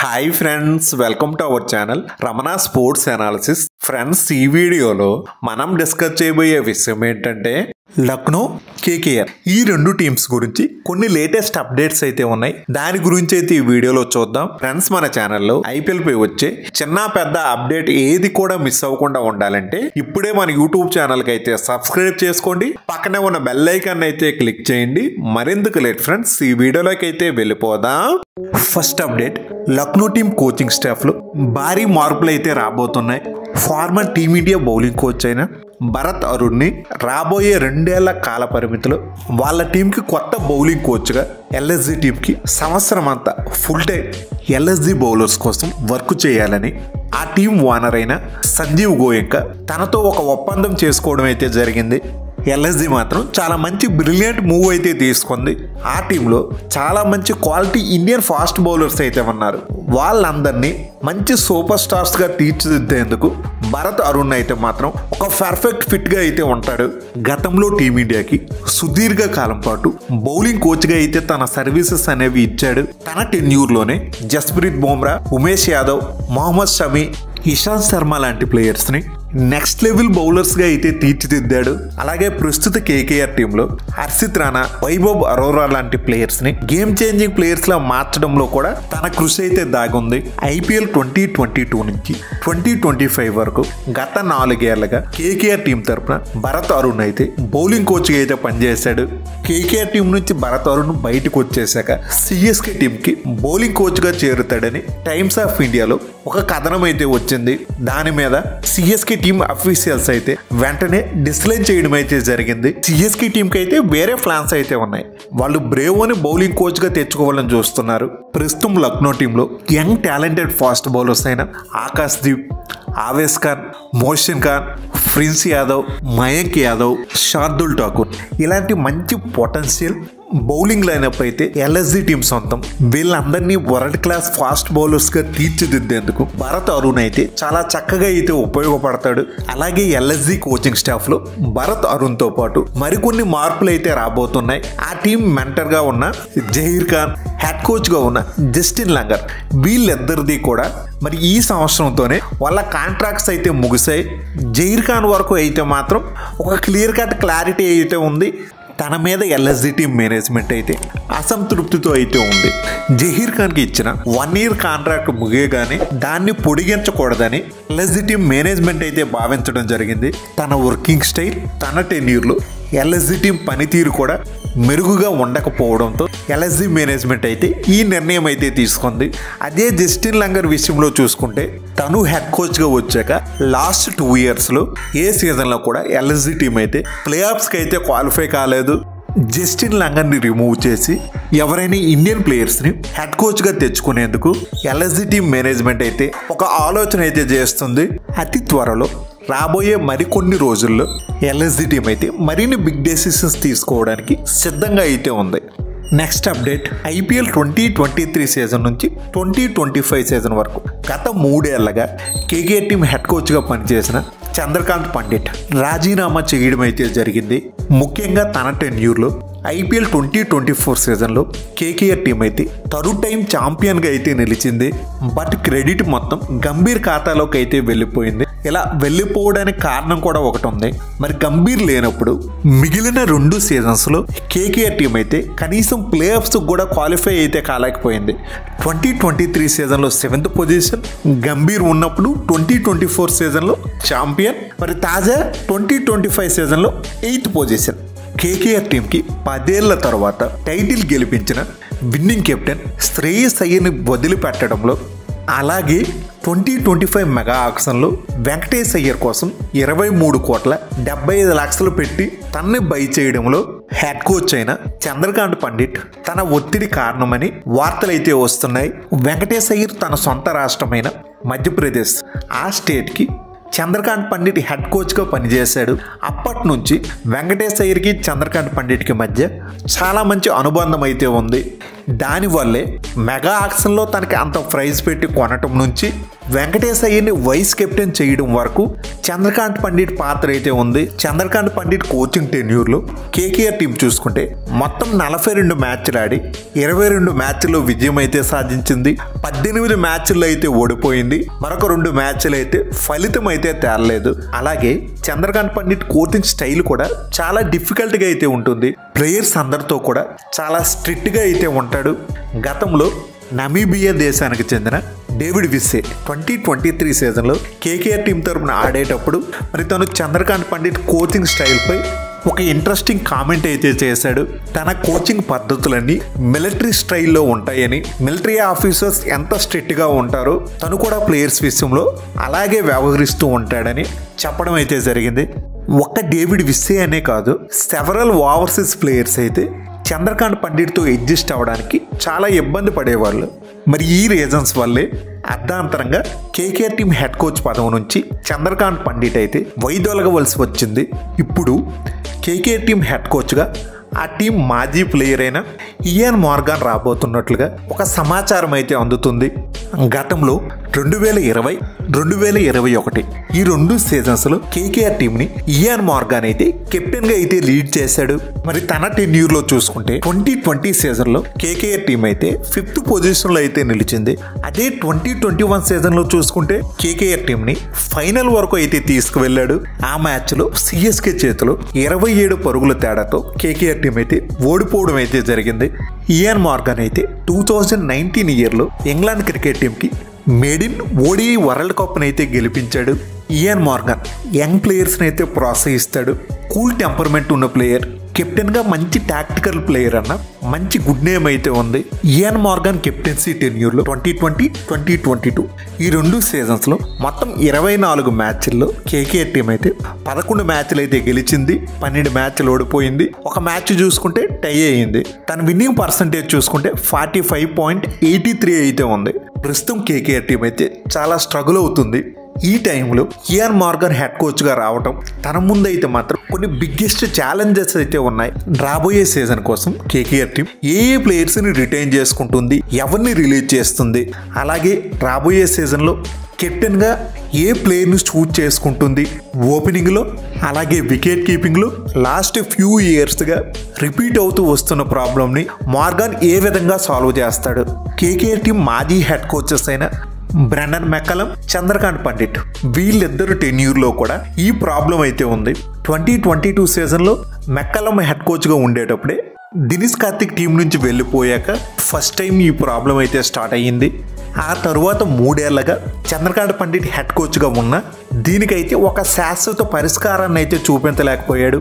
Hi friends, welcome to our channel Ramana sports analysis. Friends, ఈ వీడియోలో మనం డిస్కస్ చేయబోయే విషయం ఏంటంటే లక్నో, కేకేఆర్ ఈ రెండు టీమ్స్ గురించి కొన్ని లేటెస్ట్ అప్డేట్స్ అయితే ఉన్నాయి. దాని గురించి అయితే ఈ వీడియోలో చూద్దాం. ఫ్రెండ్స్, మన ఛానల్లో ఐపీఎల్ పై వచ్చే చిన్న పెద్ద అప్డేట్ ఏది కూడా మిస్ అవ్వకుండా ఉండాలంటే ఇప్పుడే మన యూట్యూబ్ ఛానల్ కి అయితే సబ్స్క్రైబ్ చేసుకోండి, పక్కనే ఉన్న బెల్ ఐకాన్ అయితే క్లిక్ చేయండి. మరెందుకు లేట్ ఫ్రెండ్స్, ఈ వీడియోలోకి అయితే వెళ్ళిపోదాం. First update, Lucknow team coaching staff లో భారీ మార్పులు అయితే రాబోతున్నాయి. ఫార్మర్ టీమిండియా బౌలింగ్ కోచ్ అయిన భరత్ అరుణ్ ని రాబోయే 2 ఏళ్ల కాల పరిమితిలో వాళ్ళ టీంకి కొత్త బౌలింగ్ కోచ్గా ఎల్ఎస్జీ టీంకి సంవత్సరం అంతా ఫుల్ టైం ఎల్ఎస్జీ బౌలర్స్ కోసం వర్క్ చేయాలని ఆ టీం ఓనర్ అయిన సంజీవ్ గోయంకా తనతో ఒక ఒప్పందం చేసుకోవడం అయితే జరిగింది. ఎల్ఎస్జీ మాత్రం చాలా మంచి బ్రిలియంట్ మూవ్ అయితే తీసుకుంది. ఆ టీంలో చాలా మంచి క్వాలిటీ ఇండియన్ ఫాస్ట్ బౌలర్స్ అయితే ఉన్నారు. వాళ్ళందరినీ మంచి సూపర్ స్టార్స్ గా తీర్చిదిద్దేందుకు భరత్ అరుణ్ అయితే మాత్రం ఒక పర్ఫెక్ట్ ఫిట్ గా అయితే ఉంటాడు. గతంలో టీమిండియాకి సుదీర్ఘ కాలం పాటు బౌలింగ్ కోచ్ గా అయితే తన సర్వీసెస్ అనేవి ఇచ్చాడు. తన టెన్యూర్ లోనే జస్ప్రీత్ బుమ్రా, ఉమేష్ యాదవ్, మొహమ్మద్ షమి, ఇషాంత్ శర్మ లాంటి ప్లేయర్స్ ని నెక్స్ట్ లెవెల్ బౌలర్స్ గా అయితే తీర్చిదిద్దాడు. అలాగే ప్రస్తుత కేకేఆర్ టీంలో హర్షిత్ రాణా, వైభవ్ అరోరా లాంటి ప్లేయర్స్ ని గేమ్ చేంజింగ్ ప్లేయర్స్ లా మార్చడంలో కూడా తన కృషి అయితే దాగుంది. ఐపీఎల్ 2022 నుంచి 2025 వరకు గత 4 ఏళ్లుగా కేకేఆర్ టీం తరఫున భరత్ అరుణ్ అయితే బౌలింగ్ కోచ్ గా అయితే పనిచేశాడు. కేకేఆర్ టీం నుంచి భరత్ అరుణ్ బయటకు వచ్చేసాక సిఎస్కే టీం కి బౌలింగ్ కోచ్ గా చేరుతాడని టైమ్స్ ఆఫ్ ఇండియాలో ఒక కథనం అయితే వచ్చింది. దాని మీద సిఎస్కే టీం అఫీషియల్స్ అయితే వెంటనే డిస్లైన్ చేయడం అయితే జరిగింది. సిఎస్కే టీం కి అయితే వేరే ప్లాన్స్ అయితే ఉన్నాయి. వాళ్ళు బ్రేవోని బౌలింగ్ కోచ్ గా తెచ్చుకోవాలని చూస్తున్నారు. ప్రస్తుతం లక్నో టీంలో యంగ్ టాలెంటెడ్ ఫాస్ట్ బౌలర్స్ అయిన ఆకాశ్ దీప్, ఆవేశ్ ఖాన్, మోషన్ ఖాన్, ప్రిన్స్ యాదవ్, మయాంక్ యాదవ్, శార్దుల్ ఠాకూర్ ఇలాంటి మంచి పొటెన్షియల్ బౌలింగ్ లైనప్ అయితే ఎల్ఎస్జీ టీం సొంతం. వీళ్ళందరినీ వరల్డ్ క్లాస్ ఫాస్ట్ బౌలర్స్ గా తీర్చిదిద్దేందుకు భరత్ అరుణ్ అయితే చాలా చక్కగా అయితే ఉపయోగపడతాడు. అలాగే ఎల్ఎస్జీ కోచింగ్ స్టాఫ్ లో భరత్ అరుణ్ తో పాటు మరికొన్ని మార్పులు అయితే రాబోతున్నాయి. ఆ టీం మెంటర్ గా ఉన్న జహీర్ ఖాన్, హెడ్ కోచ్ గా ఉన్న జస్టిన్ లంగర్, వీళ్ళిద్దరిది కూడా మరి ఈ సంవత్సరంతోనే వాళ్ళ కాంట్రాక్ట్స్ అయితే ముగిసాయి. జహీర్ ఖాన్ వరకు అయితే మాత్రం ఒక క్లియర్ కట్ క్లారిటీ అయితే ఉంది. తన మీద ఎల్ఎస్జీ టీం మేనేజ్మెంట్ అయితే అసంతృప్తితో అయితే ఉంది. జహీర్ ఖాన్ కి ఇచ్చిన 1 year కాంట్రాక్ట్ ముగియగానే దాన్ని పొడిగించకూడదని ఎల్ఎస్జీ టీం మేనేజ్మెంట్ అయితే భావించడం జరిగింది. తన వర్కింగ్ స్టైల్, తన టెన్యూర్లో ఎల్ఎస్జీ టీం పనితీరు కూడా మెరుగుగా ఉండకపోవడంతో ఎల్ఎస్జీ మేనేజ్మెంట్ అయితే ఈ నిర్ణయం అయితే తీసుకుంది. అదే జస్టిన్ లంగర్ విషయంలో చూసుకుంటే తను హెడ్ కోచ్ గా వచ్చాక లాస్ట్ 2 years లో ఏ సీజన్ లో కూడా ఎల్ఎస్జీ టీం అయితే ప్లే ఆఫ్స్ కి అయితే క్వాలిఫై కాలేదు. జస్టిన్ లంగర్ ని రిమూవ్ చేసి ఎవరైనా ఇండియన్ ప్లేయర్స్ ని హెడ్ కోచ్ గా తెచ్చుకునేందుకు ఎల్ఎస్జీ టీం మేనేజ్మెంట్ అయితే ఒక ఆలోచన అయితే చేస్తుంది. అతి త్వరలో రాబోయే మరికొన్ని రోజుల్లో ఎల్ఎస్జీ టీం అయితే మరిన్ని బిగ్ డెసిషన్స్ తీసుకోవడానికి సిద్ధంగా అయితే ఉంది. నెక్స్ట్ అప్డేట్, ఐపీఎల్ 2023 సీజన్ నుంచి 2025 సీజన్ వరకు గత 3 ఏళ్లుగా కేకేఆర్ టీం హెడ్ కోచ్గా పనిచేసిన చంద్రకాంత్ పండిట్ రాజీనామా చేయడం అయితే జరిగింది. ముఖ్యంగా తన టెన్యూర్లో ఐపీఎల్ 2024 సీజన్లో కేకేఆర్ టీం అయితే థర్డ్ టైం ఛాంపియన్గా అయితే నిలిచింది. బట్ క్రెడిట్ మొత్తం గంభీర్ ఖాతాలోకి అయితే వెళ్ళిపోయింది. ఇలా వెళ్ళిపోవడానికి కారణం కూడా ఒకటి ఉంది. మరి గంభీర్ లేనప్పుడు మిగిలిన 2 సీజన్స్లో కేకేఆర్ టీం అయితే కనీసం ప్లే ఆఫ్స్ కూడా క్వాలిఫై అయితే కాలేకపోయింది. 2023 సీజన్లో 7th పొజిషన్, గంభీర్ ఉన్నప్పుడు 2024 సీజన్లో ఛాంపియన్, మరి తాజా 2025 సీజన్లో 8th పొజిషన్. కేకేఆర్ టీంకి 10 ఏళ్ల తర్వాత టైటిల్ గెలిపించిన విన్నింగ్ కెప్టెన్ శ్రేయస్ అయ్యర్ని వదిలిపెట్టడంలో, అలాగే 2025 మెగా ఆక్షన్లో వెంకటేష్ అయ్యర్ కోసం 23,75,00,000 పెట్టి తనని బై చేయడంలో హెడ్ కోచ్ అయిన చంద్రకాంత్ పండిట్ తన ఒత్తిడి కారణమని వార్తలైతే వస్తున్నాయి. వెంకటేష్ అయ్యర్ తన సొంత రాష్ట్రమైన మధ్యప్రదేశ్ ఆ స్టేట్కి చంద్రకాంత్ పండిట్ హెడ్ కోచ్గా పనిచేశాడు. అప్పటి నుంచి వెంకటేష్ అయ్యర్కి చంద్రకాంత్ పండిట్కి మధ్య చాలా మంచి అనుబంధం అయితే ఉంది. దానివల్లే మెగా ఆక్షన్లో తనకి అంత ప్రైజ్ పెట్టి కొనటం నుంచి వెంకటేష్ అయ్యర్ని వైస్ కెప్టెన్ చేయడం వరకు చంద్రకాంత్ పండిట్ పాత్ర అయితే ఉంది. చంద్రకాంత్ పండిట్ కోచింగ్ టెన్యూర్లో కేకేఆర్ టీం చూసుకుంటే మొత్తం 42 మ్యాచ్లు ఆడి 22 మ్యాచ్ల్లో విజయం అయితే సాధించింది. 18 మ్యాచ్ల్లో అయితే ఓడిపోయింది. మరొక 2 మ్యాచ్లు అయితే ఫలితం అయితే తేలలేదు. అలాగే చంద్రకాంత్ పండిట్ కోచింగ్ స్టైల్ కూడా చాలా డిఫికల్ట్గా అయితే ఉంటుంది. ప్లేయర్స్ అందరితో కూడా చాలా స్ట్రిక్ట్గా అయితే ఉంటాడు. గతంలో నమీబియా దేశానికి చెందిన డేవిడ్ విస్సే 2023 సీజన్లో కేకేఆర్ టీం తరపున ఆడేటప్పుడు మరి తను చంద్రకాంత్ పండిట్ కోచింగ్ స్టైల్పై ఒక ఇంట్రెస్టింగ్ కామెంట్ అయితే చేశాడు. తన కోచింగ్ పద్ధతులన్నీ మిలిటరీ స్టైల్లో ఉంటాయని, మిలిటరీ ఆఫీసర్స్ ఎంత స్ట్రిక్ట్గా ఉంటారో తను కూడా ప్లేయర్స్ విషయంలో అలాగే వ్యవహరిస్తూ ఉంటాడని చెప్పడం అయితే జరిగింది. ఒక్క డేవిడ్ విస్సే అనే కాదు, సెవరల్ ఓవర్సీస్ ప్లేయర్స్ అయితే చంద్రకాంత్ పండిట్తో అడ్జస్ట్ అవ్వడానికి చాలా ఇబ్బంది పడేవాళ్ళు. మరి ఈ రీజన్స్ వల్లే అర్ధాంతరంగా కేకేఆర్ టీం హెడ్ కోచ్ పదవి నుంచి చంద్రకాంత్ పండిట్ అయితే వైదొలగవలసి వచ్చింది. ఇప్పుడు కేకేఆర్ టీం హెడ్ కోచ్గా ఆ టీం మాజీ ప్లేయర్ అయిన ఇయాన్ మార్గాన్ రాబోతున్నట్లుగా ఒక సమాచారం అయితే అందుతుంది. గతంలో 2020, 2021 ఈ 2 సీజన్స్లో కేకేఆర్ టీంని ఇయాన్ మార్గాన్ అయితే కెప్టెన్గా అయితే లీడ్ చేశాడు. మరి తన టెన్యూర్లో చూసుకుంటే 2020 సీజన్లో కేకేఆర్ టీం అయితే 5th పొజిషన్లో అయితే నిలిచింది. అదే 2021 సీజన్లో చూసుకుంటే కేకేఆర్ టీంని ఫైనల్ వరకు అయితే తీసుకువెళ్ళాడు. ఆ మ్యాచ్లో సిఎస్కే చేతిలో 27 పరుగుల తేడాతో కేకేఆర్ టీం అయితే ఓడిపోవడం అయితే జరిగింది. ఇయాన్ మార్గాన్ అయితే 2019 ఇయర్లో ఇంగ్లాండ్ క్రికెట్ టీంకి మేడిన్ ఓడిఐ వరల్డ్ కప్ని అయితే గెలిపించాడు. ఇయాన్ మార్గాన్ యంగ్ ప్లేయర్స్ని అయితే ప్రోత్సహిస్తాడు. కూల్ టెంపర్మెంట్ ఉన్న ప్లేయర్, కెప్టెన్గా మంచి టాక్టికల్ ప్లేయర్ అన్న మంచి గుడ్ నేమ్ అయితే ఉంది. ఇయాన్ మార్గాన్ కెప్టెన్సీ టెన్యూర్లో 2020, 2022 ఈ 2 సీజన్స్లో మొత్తం 24 మ్యాచ్ల్లో కేకేఆర్ టీం అయితే 11 మ్యాచ్లు అయితే గెలిచింది, 12 మ్యాచ్లు ఓడిపోయింది. ఒక మ్యాచ్ చూసుకుంటే టై అయ్యింది. తన విన్నింగ్ పర్సంటేజ్ చూసుకుంటే 45.83 అయితే ఉంది. ప్రస్తుతం కేకేఆర్ టీం అయితే చాలా స్ట్రగుల్ అవుతుంది. ఈ టైంలో ఇయాన్ మార్గాన్ హెడ్ కోచ్గా రావటం తన ముందైతే మాత్రం కొన్ని బిగ్గెస్ట్ ఛాలెంజెస్ అయితే ఉన్నాయి. రాబోయే సీజన్ కోసం కేకేఆర్ టీం ఏ ప్లేయర్స్ని రిటైన్ చేసుకుంటుంది, ఎవరిని రిలీజ్ చేస్తుంది, అలాగే రాబోయే సీజన్లో కెప్టెన్గా ఏ ప్లేయర్ని చూజ్ చేసుకుంటుంది, ఓపెనింగ్లో అలాగే వికెట్ కీపింగ్లో లాస్ట్ ఫ్యూ ఇయర్స్గా రిపీట్ అవుతూ వస్తున్న ప్రాబ్లమ్ని మార్గాన్ ఏ విధంగా సాల్వ్ చేస్తాడు. కేకేఆర్ టీం మాజీ హెడ్ కోచెస్ అయిన బ్రెండన్ మెక్కలం, చంద్రకాంత్ పండిట్ వీళ్ళిద్దరు టెన్యూర్లో కూడా ఈ ప్రాబ్లం అయితే ఉంది. 2022 సీజన్లో మెక్కలం హెడ్ కోచ్గా ఉండేటప్పుడే దినేష్ కార్తిక్ టీం నుంచి వెళ్ళిపోయాక ఫస్ట్ టైం ఈ ప్రాబ్లం అయితే స్టార్ట్ అయ్యింది. ఆ తరువాత 3 ఏళ్లగా చంద్రకాంత్ పండిట్ హెడ్ కోచ్గా ఉన్న దీనికైతే ఒక శాశ్వత పరిష్కారాన్ని అయితే చూపించలేకపోయాడు.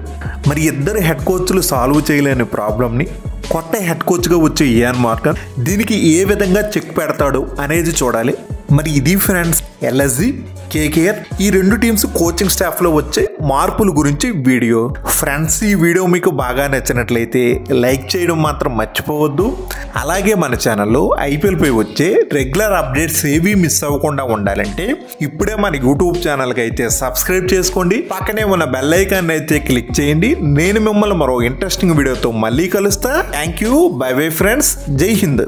మరి ఇద్దరు హెడ్ కోచ్లు సాల్వ్ చేయలేని ప్రాబ్లంని కొత్త హెడ్ కోచ్గా వచ్చే ఇయాన్ మార్గాన్ దీనికి ఏ విధంగా చెక్ పెడతాడు అనేది చూడాలి. మరి ఇది ఫ్రెండ్స్ ఎల్ఎస్జి, కేకేఆర్ ఈ 2 టీమ్స్ కోచింగ్ స్టాఫ్లో వచ్చే మార్పుల గురించి వీడియో. ఫ్రెండ్స్ ఈ వీడియో మీకు బాగా నచ్చినట్లయితే లైక్ చేయడం మాత్రం మర్చిపోవద్దు. అలాగే మన ఛానల్లో ఐపీఎల్పై వచ్చే రెగ్యులర్ అప్డేట్స్ ఏవి మిస్ అవ్వకుండా ఉండాలంటే ఇప్పుడే మన యూట్యూబ్ ఛానల్కి అయితే సబ్స్క్రైబ్ చేసుకోండి. పక్కనే ఉన్న బెల్ ఐకాన్ అయితే క్లిక్ చేయండి. నేను మిమ్మల్ని మరో ఇంట్రెస్టింగ్ వీడియోతో మళ్ళీ కలుస్తా. Thank you, by bye friends, జై హింద్.